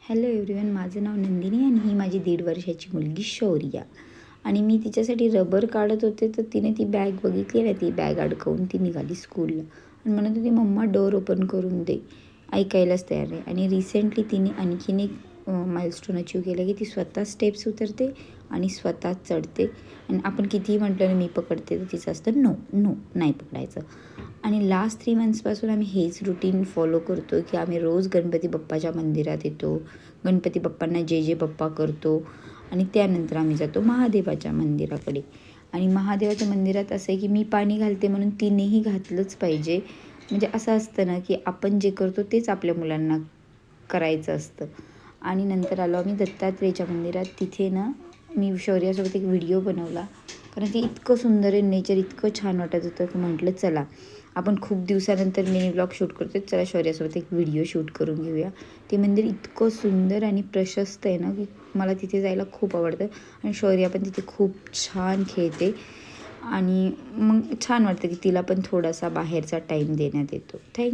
Hello everyone, माझं नाव नंदिनी आणि ही माझी 1.5 वर्षाची मुलगी शौर्या. आणि मी तिच्यासाठी रबर काढत होते तर तिने ती बॅग बघितली ना, ती बॅग अडकवून ती निघाली स्कूलला आणि म्हणत होती मम्मा डोअर ओपन करून दे. ऐकायलाच तयार आहे. आणि रिसेंटली तिने आणखीन एक माइलस्टोन अचीव केलं की ती स्वतः स्टेप्स उतरते आणि स्वतः चढते. आणि आपण कितीही म्हटलं ना मी पकडते तर तिचं असतं नो नो नाही पकडायचं. आणि लास्ट 3 मंथ्सपासून आम्ही हेच रुटीन फॉलो करतो की आम्ही रोज गणपती बाप्पाच्या मंदिरात येतो, गणपती बाप्पांना जे जे बाप्पा करतो आणि त्यानंतर आम्ही जातो महादेवाच्या मंदिराकडे. आणि महादेवाच्या मंदिरात असं आहे की मी पाणी घालते म्हणून तिनेही घातलंच पाहिजे. म्हणजे असं असतं ना की आपण जे करतो तेच आपल्या मुलांना करायचं असतं. आणि नंतर आलो आम्ही दत्तात्रेयच्या मंदिरात. तिथे ना मी शौर्यासोबत एक व्हिडिओ बनवला, कारण ते इतकं सुंदर आहे, नेचर इतकं छान वाटत होतं की म्हटलं चला आपण खूप दिवसानंतर मिनी ब्लॉग शूट करतो, चला शौर्यासोबत एक व्हिडिओ शूट करून घेऊया. ते मंदिर इतकं सुंदर आणि प्रशस्त आहे ना की मला तिथे जायला खूप आवडतं. आणि शौर्या पण तिथे खूप छान खेळते आणि मग छान वाटतं की तिला पण थोडासा बाहेरचा टाईम देण्यात येतो. थँक्यू.